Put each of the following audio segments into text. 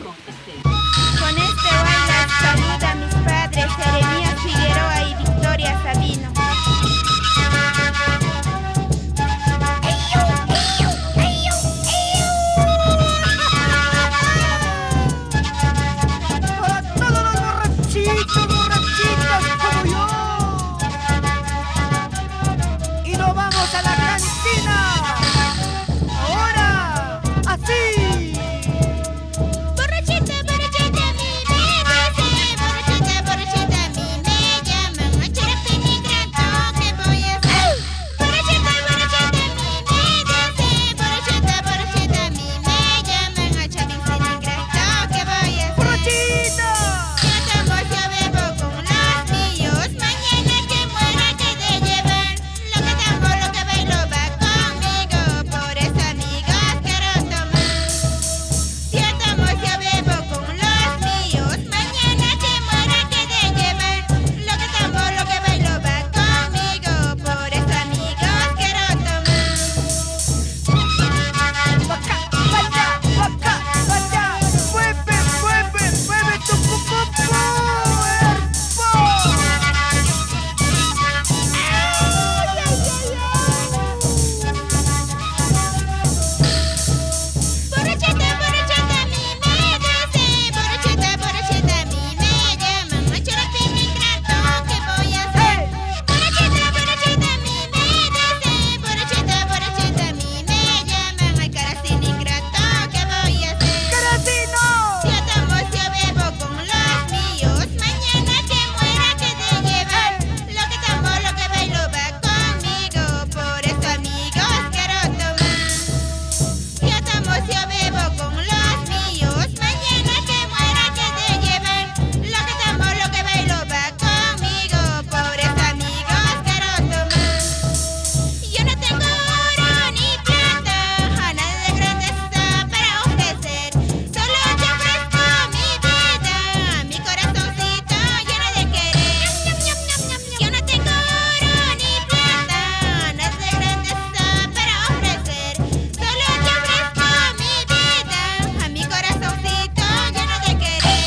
con este. Con este baile saluda a mis padres, Jeremías Figueroa y Victoria Sabino. Para todos los borrachitos como yo. Y nos vamos a la cantina. Ahora, así. Borrachita, borrachita, a mí me dicen. Borrachita, borrachita, a mí me llaman. A Charapín Ingrato, ¿qué voy a hacer? Borrachita, borrachita, a mí me dicen. Borrachita, borrachita, a mí me llaman. A Charapín Ingrato, ¿qué voy a hacer? Borrachita. Yo tomo, yo bebo con los míos. Mañana que muera que de llevar. Lo que tomo, lo que bailo va conmigo. Por eso, amigos, quiero tomar. Yo tomo, yo bebo con los míos. Mañana que muera que de llevar. Lo que tomo, lo que bailo va conmigo. Por eso, amigos, quiero tomar. Vaca, vaca, vaca. Mueve, mueve, mueve tu cuerpo. Borrachita, borrachita, a mí me dicen. Borrachita, borrachita, a mí me llaman. A Charapín Ingrato, ¿qué voy a hacer? Borrachita, borrachita, a mí me dicen. Borrachita, borrachita, a mí me llaman. Al Caracín Ingrato, ¿qué voy a hacer? ¡Caracino! Yo tomo, yo bebo con los míos. Mañana que muera que de llevar. Lo que tomo, lo que bailo va conmigo. Por eso, amigos, quiero tomar. Yo tomo, yo bebo con los míos. Mañana que muera que de llevar. Lo que tomo, lo que bailo va conmigo. Por eso, amigos, quiero tomar. Yo no tengo oro ni plata, a nada de grandeza para ofrecer. Solo te ofrezco mi vida, mi corazoncito lleno de querer. Yo no tengo oro ni plata, nada de grandeza para ofrecer. Solo te ofrezco mi vida, a mi corazoncito lleno de querer.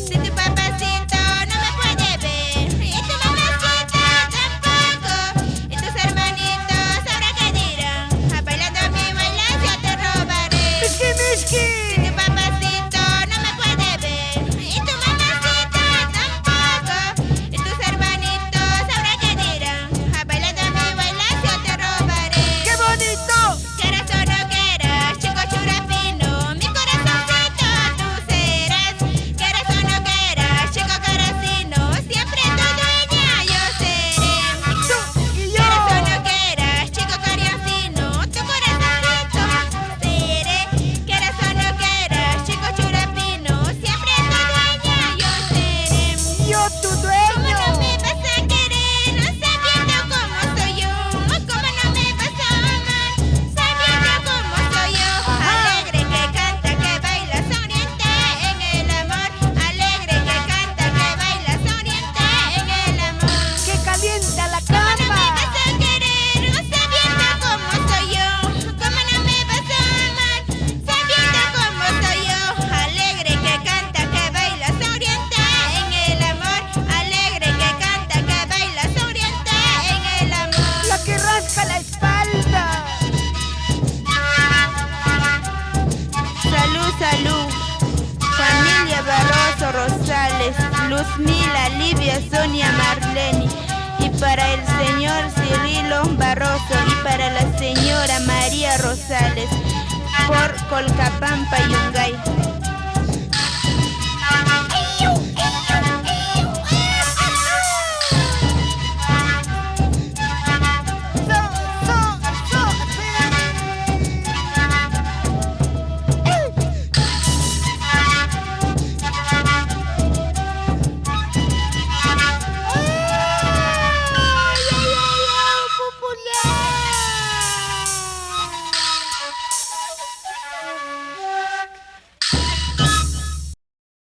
Si tu papacito no me puede ver, y tu mamacita tampoco, y tus hermanitos ahora que dirán, bailando mi bailar yo te robaré. ¡Miski, miski! Si tu papacito no me puede ver, y tu mamacita tampoco, y tus hermanitos ahora que dirán, bailando mi bailar yo te robaré. ¡Qué bonito! Quieras o no quieras, chico churapino, mi corazoncito tú serás. Quieras o no quieras, chico caracino, siempre tu dueña yo seré. ¡Tú y yo! Quieras o no quieras, chico cariacino, tu corazoncito seré. Quieras o no quieras, chico churapino, siempre tu dueña yo seré. ¡Yo tu ¿Cómo dueño! no me vas a querer, no sabiendo cómo soy yo? ¿Cómo no me vas a amar, sabiendo cómo soy yo? Alegre que canta, que baila, sonriente en el amor. Alegre que canta, que baila, sonriente en el amor. ¡Que calienta la ¿Cómo no me cama! vas a querer, no sabiendo cómo soy yo? ¿Cómo no me vas a amar, sabiendo cómo soy yo? Alegre que canta, que baila, sonriente en el amor. Alegre que canta, que baila, sonriente en el amor. La que rasca la espalda. Salud, salud. Familia Barroso Rosales, Luzmila, Livia, Sonia, Marlene. Y para el señor Cirilo Barroso y para la señora María Rosales, por Colcapampa, Yungay.